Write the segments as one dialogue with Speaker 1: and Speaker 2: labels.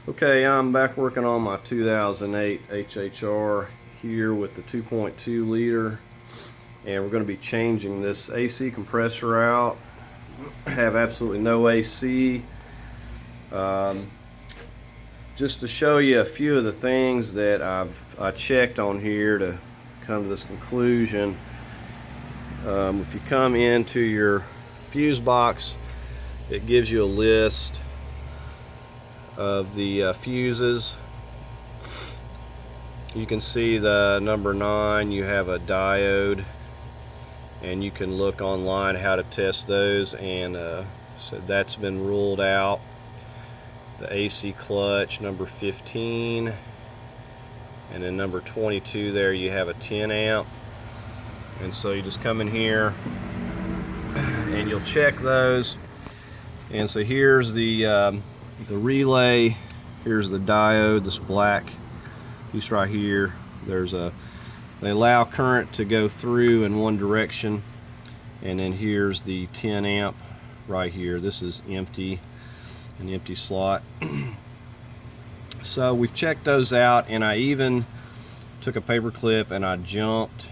Speaker 1: Okay, I'm back working on my 2008 HHR here with the 2.2 liter, and we're going to be changing this AC compressor out. Have absolutely no AC. Just to show you a few of the things that I checked on here to come to this conclusion. If you come into your fuse box, it gives you a list of the fuses. You can see the number 9, you have a diode, and you can look online how to test those, and so that's been ruled out. The AC clutch, number 15, and then number 22 there you have a 10 amp, and so you just come in here and you'll check those. And so here's the relay, here's the diode, this black piece right here. They allow current to go through in one direction, and then here's the 10 amp right here. This is empty, an empty slot. So we've checked those out, and I even took a paper clip and I jumped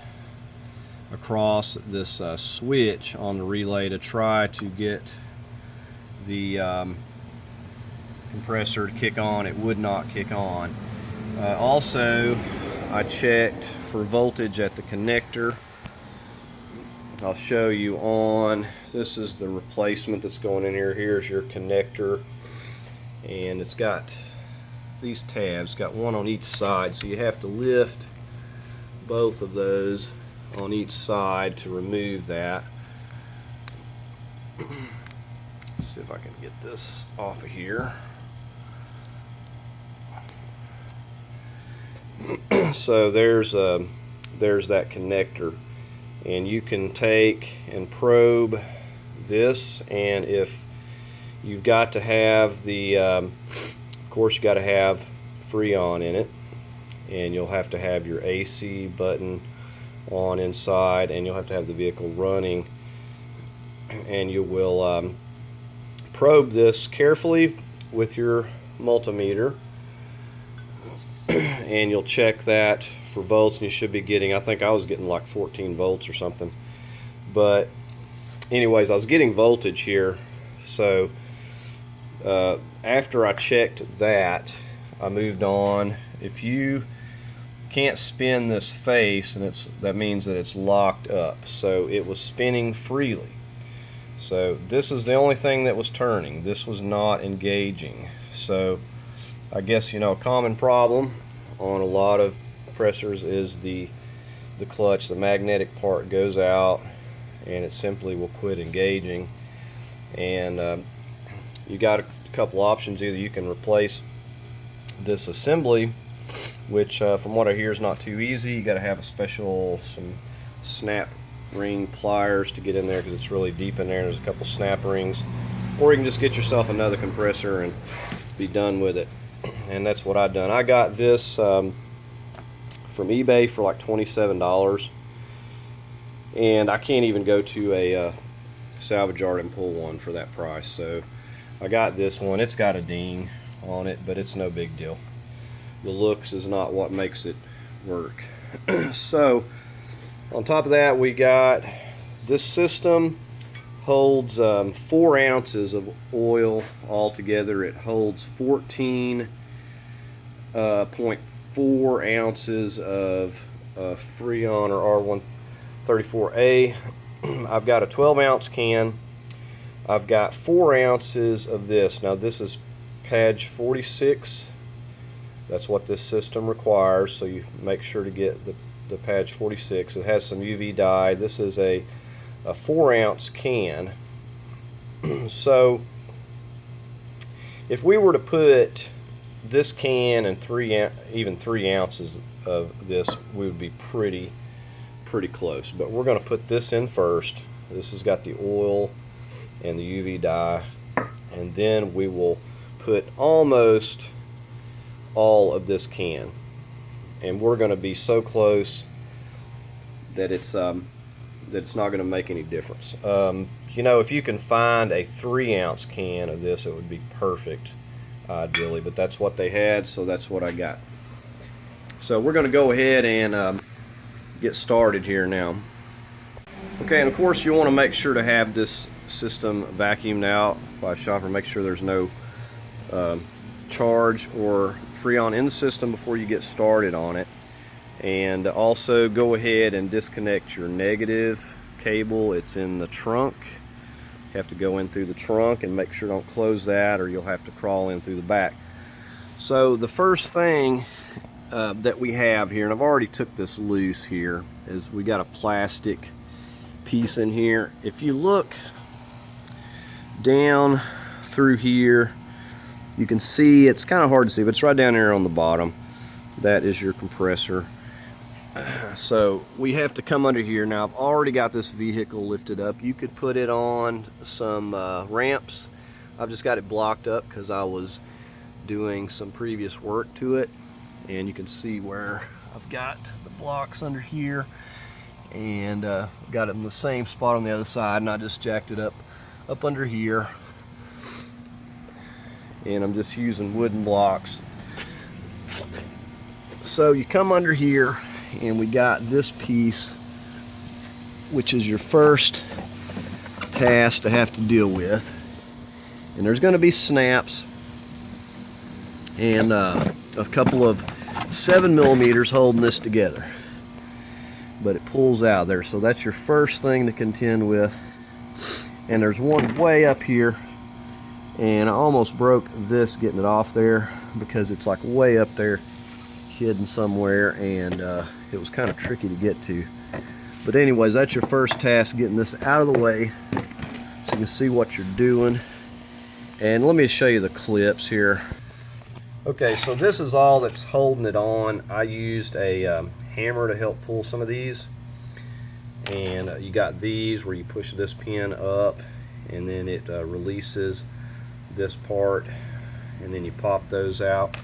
Speaker 1: across this switch on the relay to try to get the compressor to kick on. It would not kick on. Also, I checked for voltage at the connector. I'll show you on, this is the replacement that's going in here. Here's your connector, and it's got these tabs, got one on each side, so you have to lift both of those on each side to remove that. Let's see if I can get this off of here. So there's that connector, and you can take and probe this, and if you've got to have the of course you got to have freon in it, and you'll have to have your AC button on inside, and you'll have to have the vehicle running, and you will probe this carefully with your multimeter, and you'll check that for volts, and you should be getting, I think I was getting like 14 volts or something, but anyways, I was getting voltage here. So after I checked that, I moved on. If you can't spin this face, and that means that it's locked up, so it was spinning freely. So this is the only thing that was turning. This was not engaging. So I guess, you know, a common problem on a lot of compressors is the clutch. The magnetic part goes out, and it simply will quit engaging. And you got a couple options. Either you can replace this assembly, which from what I hear is not too easy. You got to have some snap ring pliers to get in there, because it's really deep in there. There's a couple snap rings, or you can just get yourself another compressor and be done with it. And that's what I've done. I got this from eBay for like $27, and I can't even go to a salvage yard and pull one for that price. So I got this one. It's got a ding on it, but it's no big deal. The looks is not what makes it work. So on top of that, we got this system holds 4 ounces of oil altogether. It holds 14.4 ounces of freon or R134A. I've got a 12-ounce can. I've got 4 ounces of this. Now this is page 46. That's what this system requires, so you make sure to get the page 46. It has some UV dye. This is a 4-ounce can. So if we were to put this can and even 3 ounces of this, we would be pretty close. But we're going to put this in first. This has got the oil and the UV dye, and then we will put almost all of this can, and we're going to be so close that it's not going to make any difference. You know, if you can find a 3-ounce can of this, it would be perfect. ideally, but that's what they had, so that's what I got. So we're going to go ahead and get started here now. Okay, and of course you want to make sure to have this system vacuumed out by a shopper. Make sure there's no charge or freon in the system before you get started on it. And also go ahead and disconnect your negative cable. It's in the trunk. You have to go in through the trunk and make sure don't close that, or you'll have to crawl in through the back. So the first thing that we have here, and I've already took this loose here, is we got a plastic piece in here. If you look down through here, you can see, it's kind of hard to see, but it's right down there on the bottom. That is your compressor. So we have to come under here. Now I've already got this vehicle lifted up. You could put it on some ramps. I've just got it blocked up because I was doing some previous work to it, and you can see where I've got the blocks under here, and got it in the same spot on the other side, and I just jacked it up under here, and I'm just using wooden blocks. So you come under here, and we got this piece, which is your first task to have to deal with, and there's going to be snaps and a couple of 7mm holding this together, but it pulls out there. So that's your first thing to contend with. And there's one way up here, and I almost broke this getting it off there because it's like way up there hidden somewhere, and it was kind of tricky to get to. But anyways, that's your first task, getting this out of the way so you can see what you're doing. And let me show you the clips here. Okay, so this is all that's holding it on. I used a hammer to help pull some of these, and you got these where you push this pin up and then it releases this part, and then you pop those out,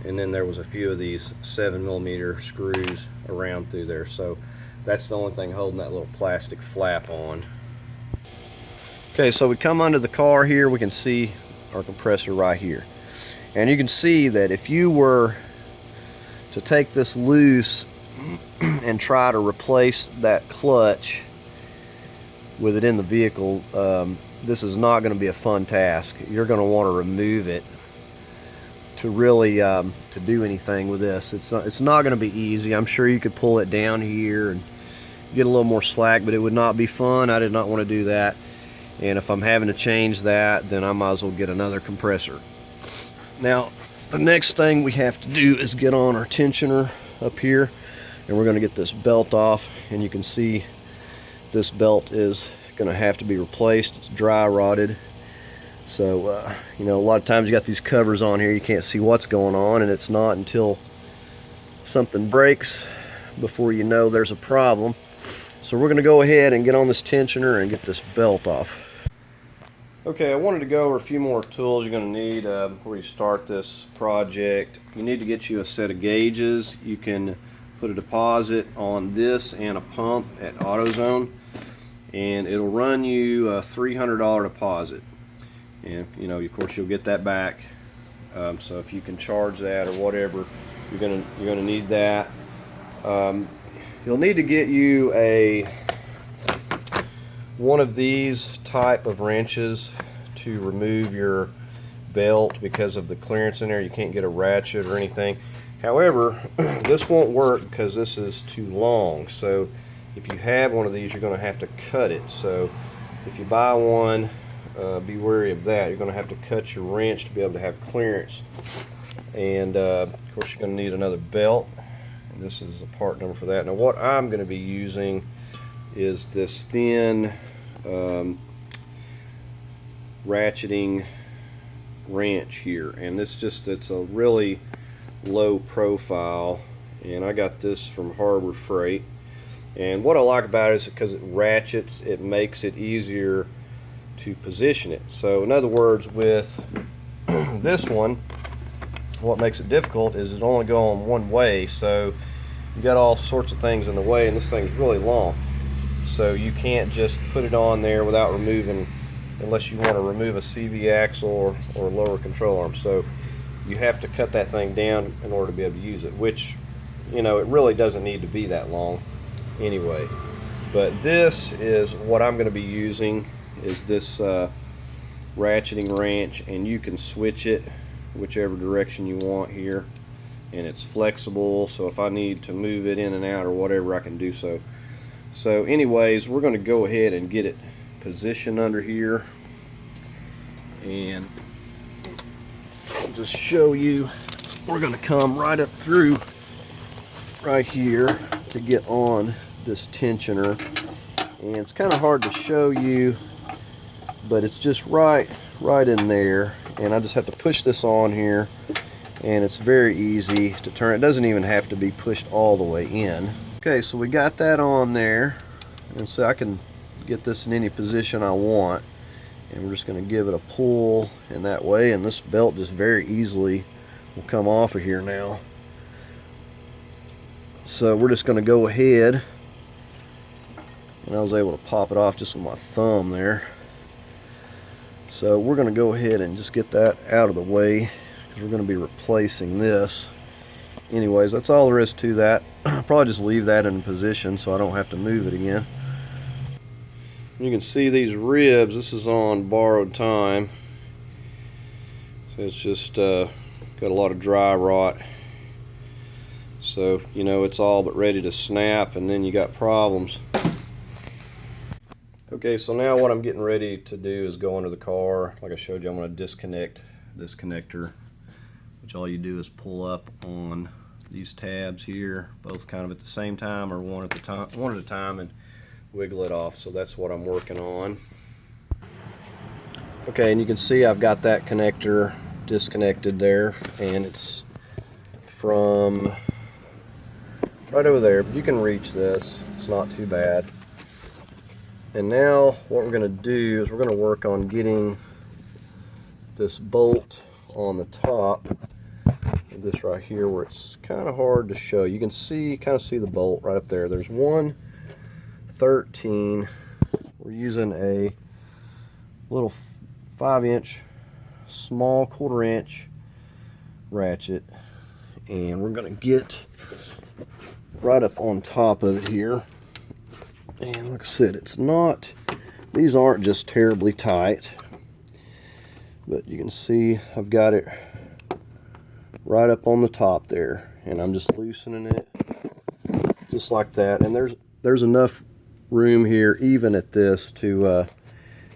Speaker 1: and then there was a few of these 7mm screws around through there. So that's the only thing holding that little plastic flap on. Okay, so we come under the car here, we can see our compressor right here. And you can see that if you were to take this loose and try to replace that clutch with it in the vehicle, this is not going to be a fun task. You're going to want to remove it to really to do anything with this. It's not going to be easy. I'm sure you could pull it down here and get a little more slack, but it would not be fun. I did not want to do that. And if I'm having to change that, then I might as well get another compressor. Now, the next thing we have to do is get on our tensioner up here, and we're going to get this belt off. And you can see this belt is going to have to be replaced. It's dry rotted. So, you know, a lot of times you got these covers on here, you can't see what's going on, and it's not until something breaks before you know there's a problem. So we're going to go ahead and get on this tensioner and get this belt off. Okay, I wanted to go over a few more tools you're going to need before you start this project. You need to get you a set of gauges. You can put a deposit on this and a pump at AutoZone, and it'll run you a $300 deposit. And you know, of course, you'll get that back. So if you can charge that or whatever, you're gonna need that. You'll need to get you one of these type of wrenches to remove your belt because of the clearance in there. You can't get a ratchet or anything. However, this won't work because this is too long. So if you have one of these, you're going to have to cut it. So if you buy one, be wary of that. You're going to have to cut your wrench to be able to have clearance. And of course, you're going to need another belt. And this is the part number for that. Now what I'm going to be using is this thin ratcheting wrench here, and it's a really low profile, and I got this from Harbor Freight. And what I like about it is because it ratchets, it makes it easier to position it. So in other words, with this one, what makes it difficult is it only go on one way, so you got all sorts of things in the way, and this thing's really long. So you can't just put it on there without removing unless you want to remove a CV axle or lower control arm. So you have to cut that thing down in order to be able to use it, which, you know, it really doesn't need to be that long anyway. But this is what I'm going to be using, is this ratcheting wrench, and you can switch it whichever direction you want here, and it's flexible, so if I need to move it in and out or whatever, I can do so. So anyways, we're going to go ahead and get it positioned under here, and I'll just show you. We're going to come right up through right here to get on this tensioner, and it's kind of hard to show you, but it's just right in there, and I just have to push this on here, and it's very easy to turn. It doesn't even have to be pushed all the way in. Okay, so we got that on there, and so I can get this in any position I want, and we're just going to give it a pull in that way, and this belt just very easily will come off of here now. So we're just going to go ahead, and I was able to pop it off just with my thumb there. So we're going to go ahead and just get that out of the way, because we're going to be replacing this. Anyways, that's all there is to that. I'll probably just leave that in position so I don't have to move it again. You can see these ribs, this is on borrowed time. So it's just got a lot of dry rot. So, you know, it's all but ready to snap, and then you got problems. Okay, so now what I'm getting ready to do is go under the car. Like I showed you, I'm going to disconnect this connector, which all you do is pull up on these tabs here, both kind of at the same time, or one at a time, and wiggle it off. So that's what I'm working on. Okay, and you can see I've got that connector disconnected there, and it's from right over there, but you can reach this. It's not too bad. And now what we're going to do is we're going to work on getting this bolt on the top of this right here, where it's kind of hard to show. You can see, kind of see the bolt right up there. There's 1/13. We're using a little 5-inch small 1/4 inch ratchet, and we're going to get right up on top of it here. And like I said, it's not, these aren't just terribly tight, but you can see I've got it right up on the top there, and I'm just loosening it just like that. And there's enough room here, even at this, to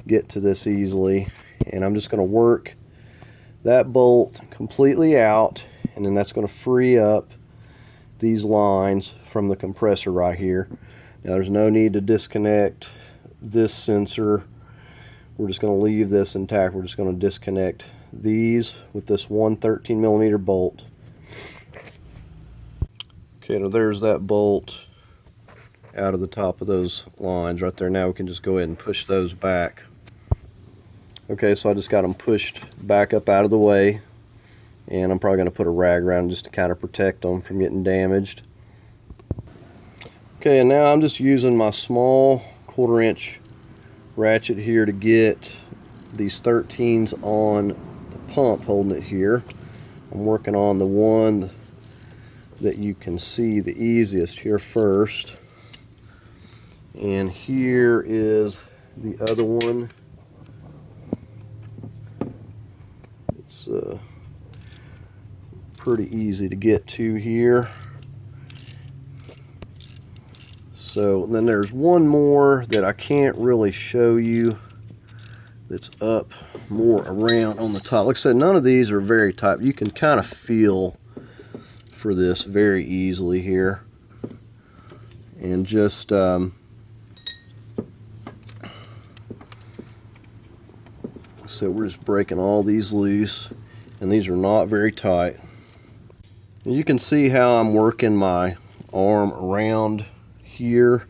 Speaker 1: get to this easily. And I'm just going to work that bolt completely out, and then that's going to free up these lines from the compressor right here. Now there's no need to disconnect this sensor. We're just going to leave this intact. We're just going to disconnect these with this 1/13 millimeter bolt. Okay, now there's that bolt out of the top of those lines right there. Now we can just go ahead and push those back. Okay, so I just got them pushed back up out of the way, and I'm probably going to put a rag around just to kind of protect them from getting damaged. Okay, and now I'm just using my small 1/4 inch ratchet here to get these 13s on the pump holding it here. I'm working on the one that you can see the easiest here first. And here is the other one. It's pretty easy to get to here. So then there's one more that I can't really show you that's up more around on the top. Like I said, none of these are very tight. You can kind of feel for this very easily here. And just so we're just breaking all these loose, and these are not very tight. And you can see how I'm working my arm around here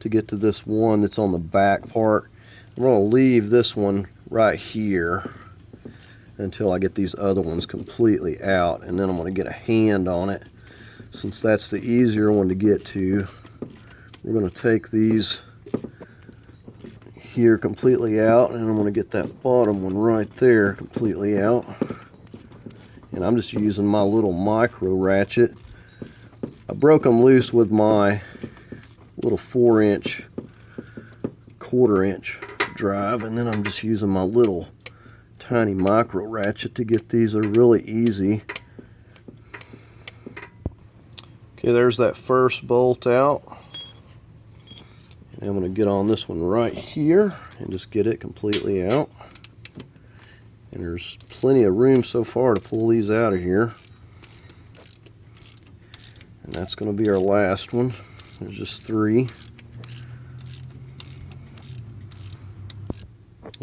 Speaker 1: to get to this one that's on the back part. I'm going to leave this one right here until I get these other ones completely out, and then I'm going to get a hand on it. Since that's the easier one to get to, we're going to take these here completely out, and I'm going to get that bottom one right there completely out. And I'm just using my little micro ratchet. I broke them loose with my little 4-inch, 1/4-inch drive, and then I'm just using my little tiny micro ratchet to get these. Are really easy. Okay, there's that first bolt out. And I'm going to get on this one right here and just get it completely out. And there's plenty of room so far to pull these out of here. And that's going to be our last one. There's just 3.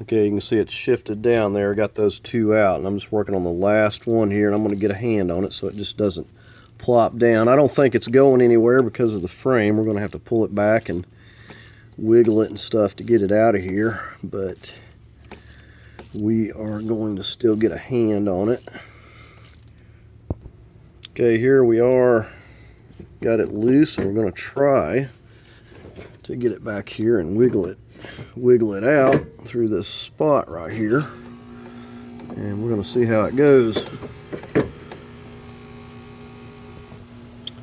Speaker 1: Okay, you can see it's shifted down there. I got those 2 out, and I'm just working on the last one here, and I'm going to get a hand on it so it just doesn't plop down. I don't think it's going anywhere because of the frame. We're going to have to pull it back and wiggle it and stuff to get it out of here, but we are going to still get a hand on it. Okay, here we are. Got it loose, and we're going to try to get it back here and wiggle it out through this spot right here, and we're going to see how it goes.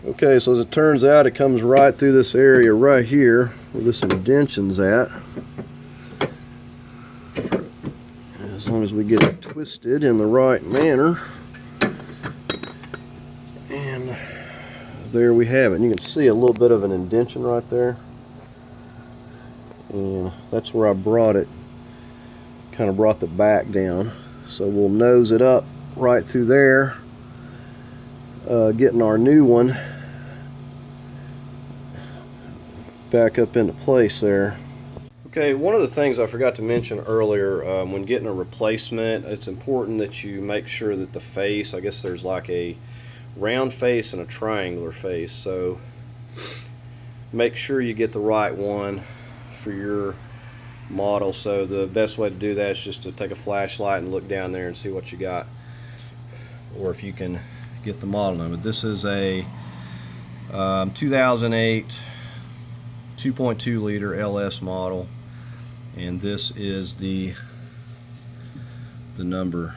Speaker 1: Okay, so as it turns out, it comes right through this area right here where this indention's at. As long as we get it twisted in the right manner. And there we have it. And you can see a little bit of an indention right there. And that's where I brought it, kind of brought the back down. So we'll nose it up right through there, getting our new one back up into place there. Okay, one of the things I forgot to mention earlier, when getting a replacement, it's important that you make sure that the face, I guess there's like a round face and a triangular face, so make sure you get the right one for your model. So the best way to do that is just to take a flashlight and look down there and see what you got, or if you can get the model number. This is a 2008 2.2 liter LS model, and this is the number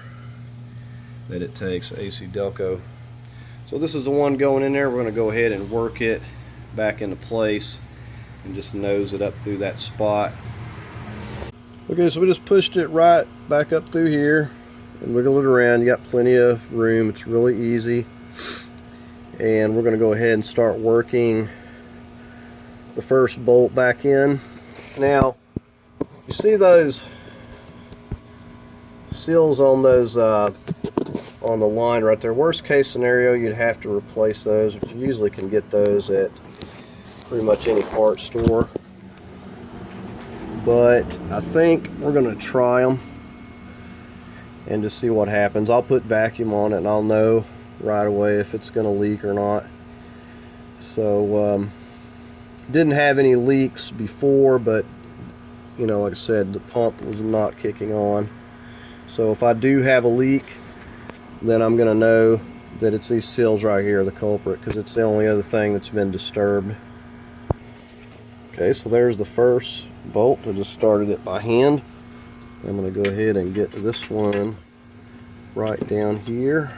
Speaker 1: that it takes, AC Delco. So this is the one going in there. We're going to go ahead and work it back into place and just nose it up through that spot. Okay, so we just pushed it right back up through here and wiggle it around. You got plenty of room. It's really easy. And we're going to go ahead and start working the first bolt back in. Now, you see those seals on those on the line right there. Worst case scenario, you'd have to replace those, but you usually can get those at pretty much any parts store. But I think we're going to try them and just see what happens. I'll put vacuum on it and I'll know right away if it's going to leak or not. So didn't have any leaks before, but you know, like I said, the pump was not kicking on. So if I do have a leak, then I'm going to know that it's these seals right here, the culprit, because it's the only other thing that's been disturbed. Okay, so there's the first bolt. I just started it by hand. I'm going to go ahead and get this one right down here.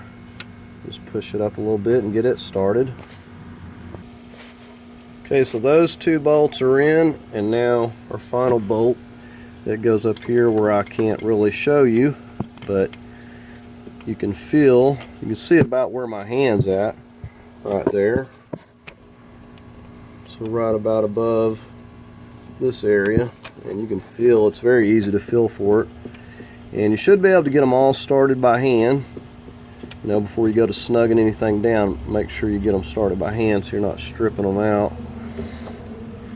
Speaker 1: Just push it up a little bit and get it started. Okay, so those 2 bolts are in, and now our final bolt that goes up here where I can't really show you, but you can see about where my hand's at, right there. So right about above this area, and you can feel, it's very easy to feel for it. And you should be able to get them all started by hand. You know, before you go to snugging anything down, make sure you get them started by hand so you're not stripping them out.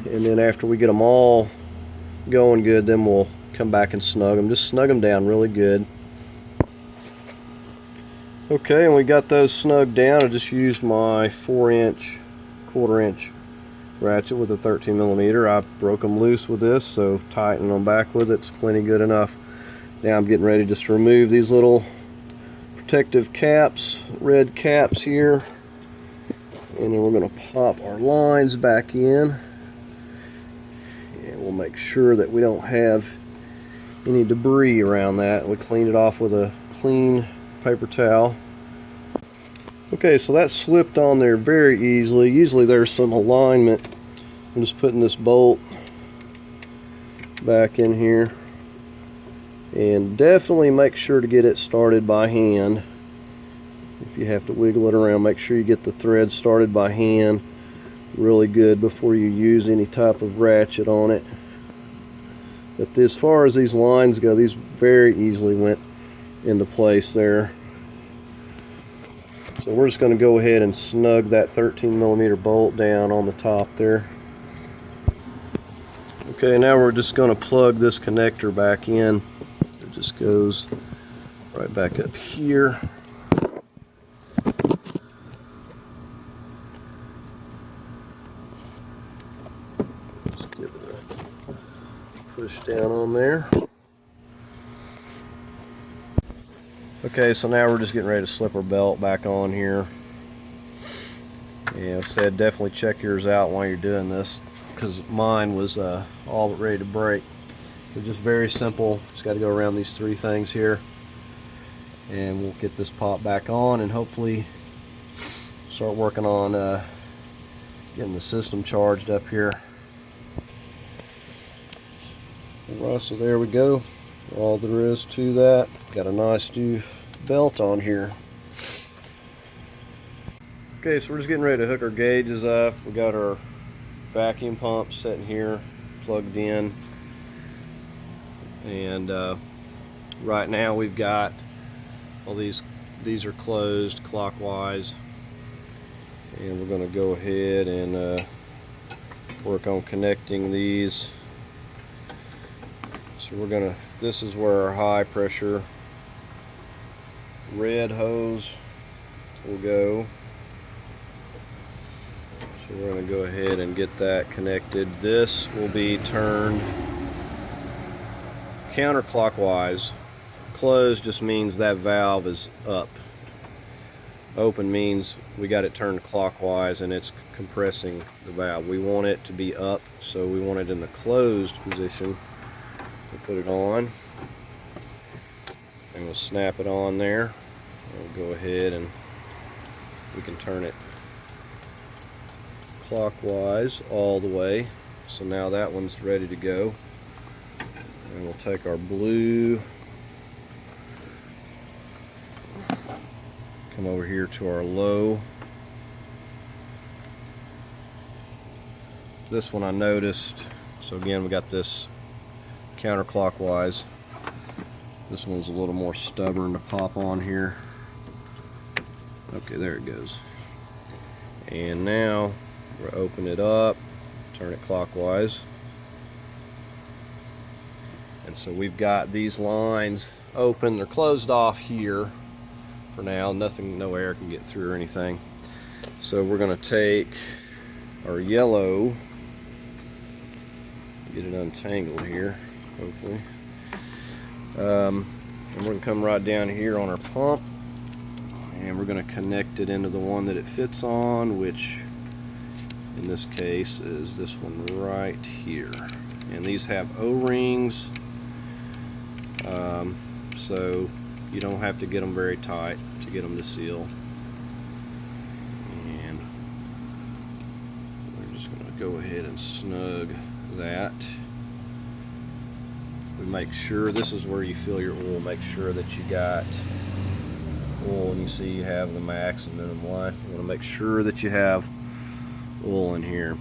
Speaker 1: And then after we get them all going good, then we'll come back and snug them. Just snug them down really good. Okay, and we got those snugged down. I just used my 4-inch, 1/4-inch ratchet with a 13mm. I broke them loose with this, so tightening them back with it's plenty good enough. Now I'm getting ready just to remove these little protective caps, red caps here, and then we're going to pop our lines back in, and we'll make sure that we don't have any debris around that. We clean it off with a clean paper towel. Okay, so that slipped on there very easily. Usually there's some alignment. I'm just putting this bolt back in here, and definitely make sure to get it started by hand. If you have to wiggle it around, make sure you get the thread started by hand really good before you use any type of ratchet on it. But as far as these lines go, these very easily went into place there. So we're just going to go ahead and snug that 13mm bolt down on the top there. Okay, now we're just going to plug this connector back in. It just goes right back up here. Just give it a push down on there. Okay, so now we're just getting ready to slip our belt back on here. And I said definitely check yours out while you're doing this, because mine was all but ready to break. It's just very simple. Just got to go around these three things here, and we'll get this pop back on and hopefully start working on getting the system charged up here. Alright, so there we go. All there is to that. Got a nice new belt on here. Okay, so we're just getting ready to hook our gauges up. We got our vacuum pump sitting here, plugged in, and right now we've got all these are closed clockwise, and we're going to go ahead and work on connecting these. So we're gonna, this is where our high pressure red hose will go. So we're going to go ahead and get that connected. This will be turned counterclockwise. Closed just means that valve is up. Open means we got it turned clockwise and it's compressing the valve. We want it to be up, so we want it in the closed position. We'll put it on and we'll snap it on there. We'll go ahead and we can turn it clockwise all the way. So now that one's ready to go. And we'll take our blue, come over here to our low. This one I noticed, so again we got this counterclockwise. This one's a little more stubborn to pop on here. Okay, there it goes. And now we'll open it up, turn it clockwise. And so we've got these lines open. They're closed off here for now. Nothing, no air can get through or anything. So we're going to take our yellow, get it untangled here, hopefully. And we're going to come right down here on our pump, and we're going to connect it into the one that it fits on, which in this case is this one right here. And these have O-rings, so you don't have to get them very tight to get them to seal. And we're just going to go ahead and snug that. We make sure, this is where you fill your oil, make sure that you got oil, and you see you have the max and minimum line. You want to make sure that you have oil in here.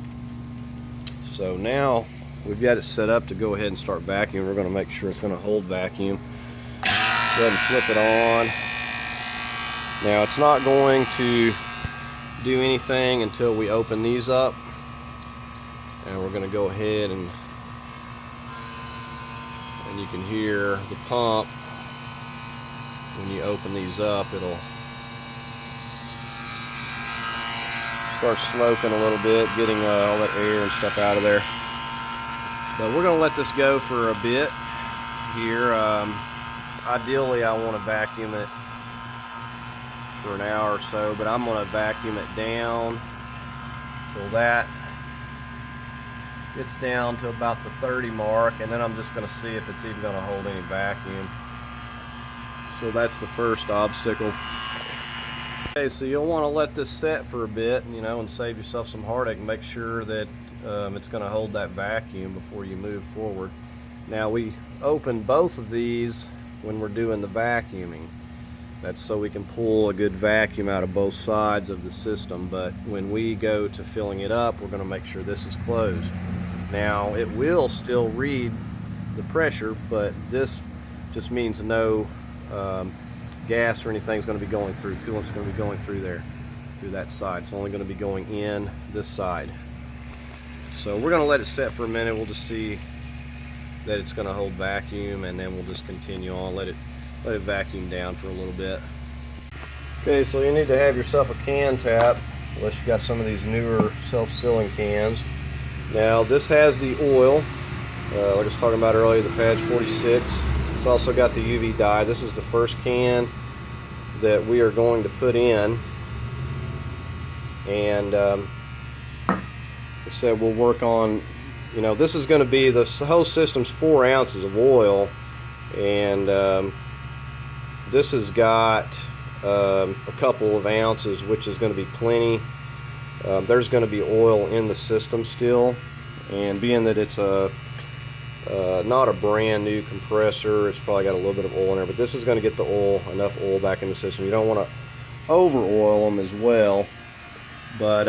Speaker 1: So now we've got it set up to go ahead and start vacuuming. We're going to make sure it's going to hold vacuum. Go ahead and flip it on. Now it's not going to do anything until we open these up, and we're going to go ahead and you can hear the pump when you open these up. It'll start smoking a little bit, getting all that air and stuff out of there. But we're going to let this go for a bit here. Ideally I want to vacuum it for an hour or so, but I'm going to vacuum it down till that It's down to about the 30 mark, and then I'm just going to see if it's even going to hold any vacuum. So that's the first obstacle. Okay, so you'll want to let this set for a bit, and save yourself some heartache and make sure that it's going to hold that vacuum before you move forward. Now, we open both of these when we're doing the vacuuming. That's so we can pull a good vacuum out of both sides of the system, but when we go to filling it up, we're going to make sure this is closed. Now, it will still read the pressure, but this just means no gas or anything is going to be going through. Coolant's going to be going through there, through that side. It's only going to be going in this side. So we're going to let it set for a minute. We'll just see that it's going to hold vacuum, and then we'll just continue on. Let it vacuum down for a little bit. Okay, so you need to have yourself a can tap, unless you got some of these newer self-sealing cans. Now, this has the oil, like I was talking about earlier, the Patch 46. It's also got the UV dye. This is the first can that we are going to put in, and I said we'll work on, this is going to be, the whole system's 4 ounces of oil, and this has got a couple of ounces, which is going to be plenty. There's going to be oil in the system still, and being that it's not a brand new compressor, it's probably got a little bit of oil in there, but this is going to get the oil, enough oil back in the system. You don't want to over oil them as well, but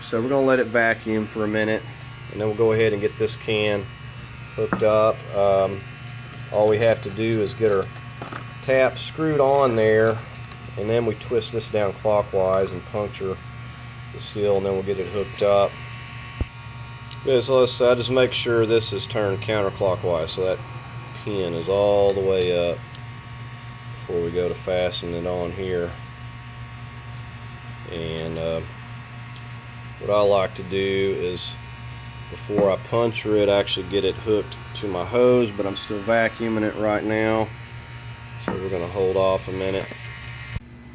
Speaker 1: so we're going to let it vacuum for a minute, and then we'll go ahead and get this can hooked up. All we have to do is get our tap screwed on there, and then we twist this down clockwise and puncture the seal, and then we'll get it hooked up. Okay, so let's just make sure this is turned counterclockwise, so that pin is all the way up before we go to fasten it on here. And what I like to do is, before I puncture it, actually get it hooked to my hose, but I'm still vacuuming it right now, so we're going to hold off a minute.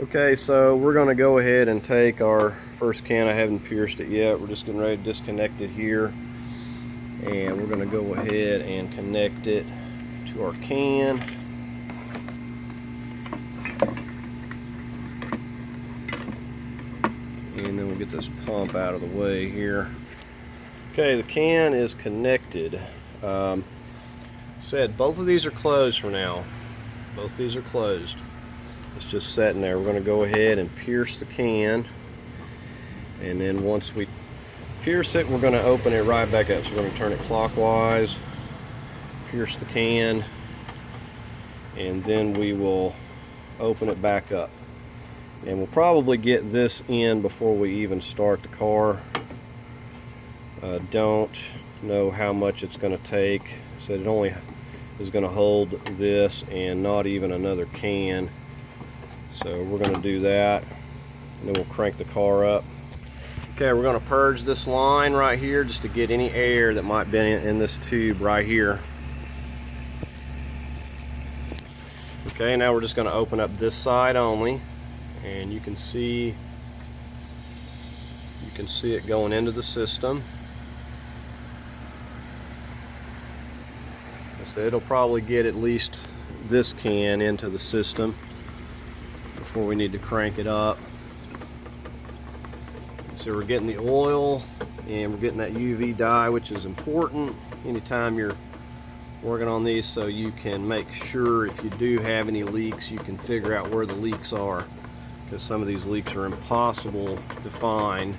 Speaker 1: Okay, so we're going to go ahead and take our first can. I haven't pierced it yet. We're just getting ready to disconnect it here, and we're going to go ahead and connect it to our can. And then we'll get this pump out of the way here. Okay, the can is connected. Said both of these are closed for now. Both these are closed. It's just sitting there. We're going to go ahead and pierce the can, and then once we pierce it, we're going to open it right back up. So we're going to turn it clockwise, pierce the can, and then we will open it back up. And we'll probably get this in before we even start the car. Don't know how much it's going to take. So it only is going to hold this and not even another can. So we're going to do that, and then we'll crank the car up. Okay, we're going to purge this line right here just to get any air that might be in this tube right here. Okay, now we're just going to open up this side only, and you can see it going into the system. So it'll probably get at least this can into the system before we need to crank it up. So we're getting the oil, and we're getting that UV dye, which is important anytime you're working on these, so you can make sure if you do have any leaks, you can figure out where the leaks are, because some of these leaks are impossible to find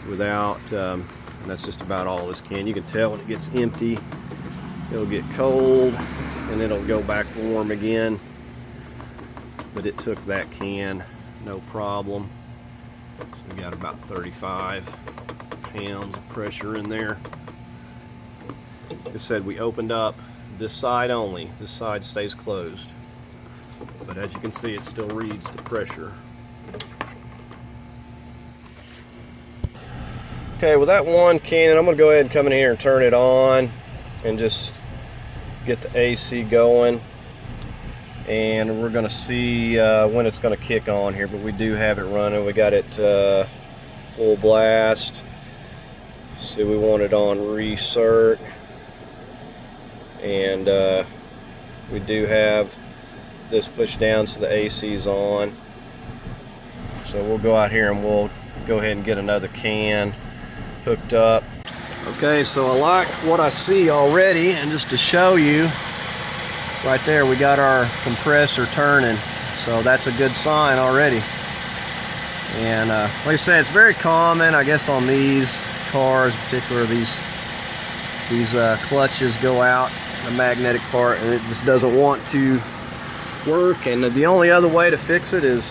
Speaker 1: without, and that's just about all this can. You can tell when it gets empty, it'll get cold and it'll go back warm again, but it took that can no problem. So we got about 35 pounds of pressure in there. Like I said, we opened up this side only. This side stays closed, but as you can see, it still reads the pressure. Okay, with that one can, I'm going to go ahead and come in here and turn it on and just get the AC going, and we're going to see when it's going to kick on here, but we do have it running. We got it full blast, See, we want it on recert, and we do have this pushed down so the AC's on. So we'll go out here and we'll go ahead and get another can hooked up. Okay, so I like what I see already, and just to show you, right there we got our compressor turning, so that's a good sign already. And like I said, it's very common, I guess, on these cars in particular. These clutches go out, the magnetic part, and it just doesn't want to work. And the only other way to fix it is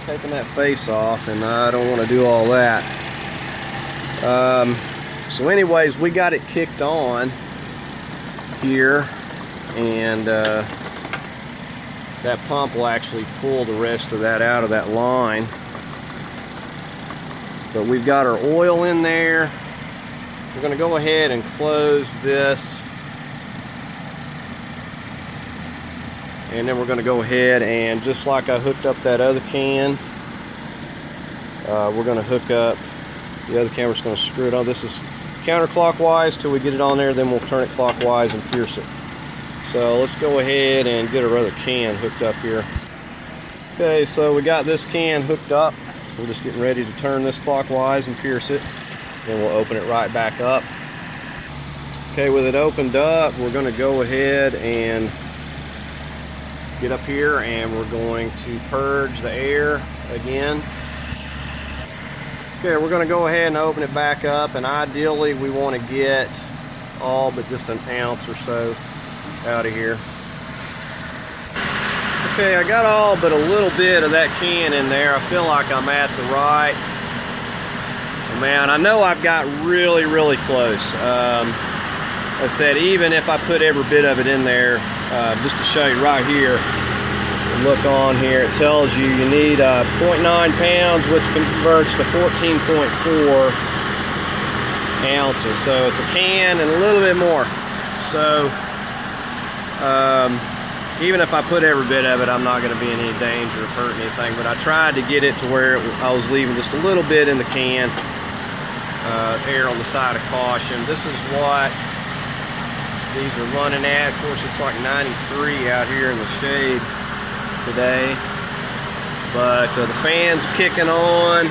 Speaker 1: taking that face off, and I don't want to do all that. So anyways, we got it kicked on here, and that pump will actually pull the rest of that out of that line. But we've got our oil in there. We're going to go ahead and close this, and then we're going to go ahead and, just like I hooked up that other can, we're going to hook up the other can. We're just going to screw it on. This is counterclockwise till we get it on there, then we'll turn it clockwise and pierce it. So let's go ahead and get our other can hooked up here. Okay, so we got this can hooked up. We're just getting ready to turn this clockwise and pierce it. Then we'll open it right back up. Okay, with it opened up, we're going to go ahead and get up here, and we're going to purge the air again. Okay, we're going to go ahead and open it back up, and ideally we want to get all but just an ounce or so out of here. Okay, I got all but a little bit of that can in there. I feel like I'm at the right amount. I know I've got really, really close. I said, even if I put every bit of it in there, just to show you right here, look on here, it tells you need 0.9 pounds, which converts to 14.4 ounces. So it's a can and a little bit more. So even if I put every bit of it, I'm not going to be in any danger of hurting anything. But I tried to get it to where I was leaving just a little bit in the can, air on the side of caution. This is what these are running at. Of course, it's like 93 out here in the shade today, but the fan's kicking on,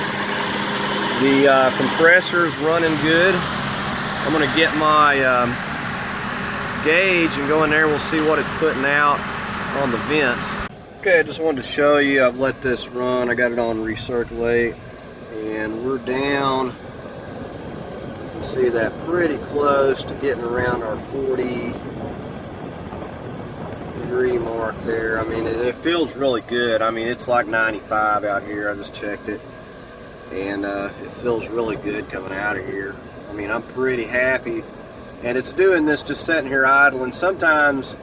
Speaker 1: the compressor's running good. I'm going to get my gauge and go in there. We'll see what it's putting out on the vents. Okay, I just wanted to show you, I've let this run. I got it on recirculate, and we're down. You can see that pretty close to getting around our 40 degree mark there. I mean, it feels really good. I mean, it's like 95 out here. I just checked it, and it feels really good coming out of here. I mean, I'm pretty happy, and it's doing this just sitting here idling. Sometimes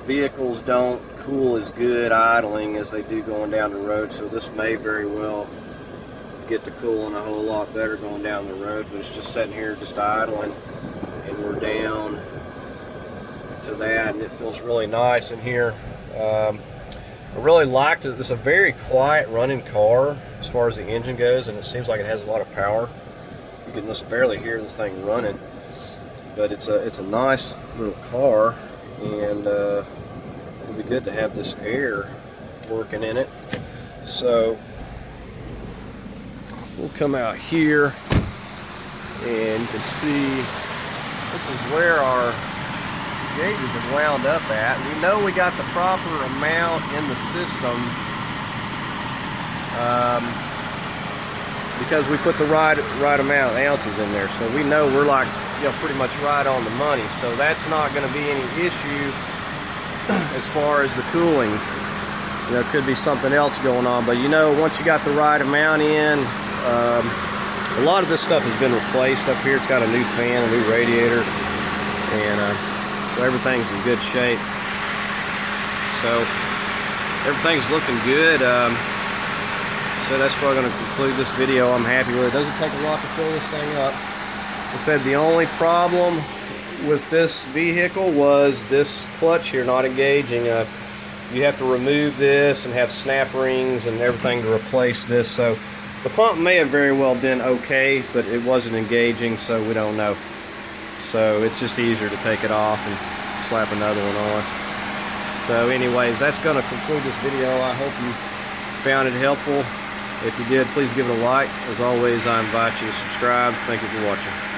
Speaker 1: vehicles don't cool as good idling as they do going down the road, so this may very well get to cooling a whole lot better going down the road, but it's just sitting here just idling, and we're down to that, and it feels really nice in here. I really liked it. It's a very quiet running car as far as the engine goes, and it seems like it has a lot of power. You can just barely hear the thing running, but it's a nice little car, and it'll be good to have this air working in it. So we'll come out here, and you can see this is where our gauges have wound up at. We know we got the proper amount in the system because we put the right amount of ounces in there. So we know we're like, pretty much right on the money. So that's not going to be any issue as far as the cooling. It could be something else going on, but once you got the right amount in, a lot of this stuff has been replaced up here. It's got a new fan, a new radiator, and so everything's in good shape. So everything's looking good. So that's probably going to conclude this video. I'm happy with it. It doesn't take a lot to fill this thing up. I said the only problem with this vehicle was this clutch here not engaging. You have to remove this and have snap rings and everything to replace this. So The pump may have very well been okay, but it wasn't engaging, so we don't know. So it's just easier to take it off and slap another one on. So anyways, that's going to conclude this video. I hope you found it helpful. If you did, please give it a like. As always, I invite you to subscribe. Thank you for watching.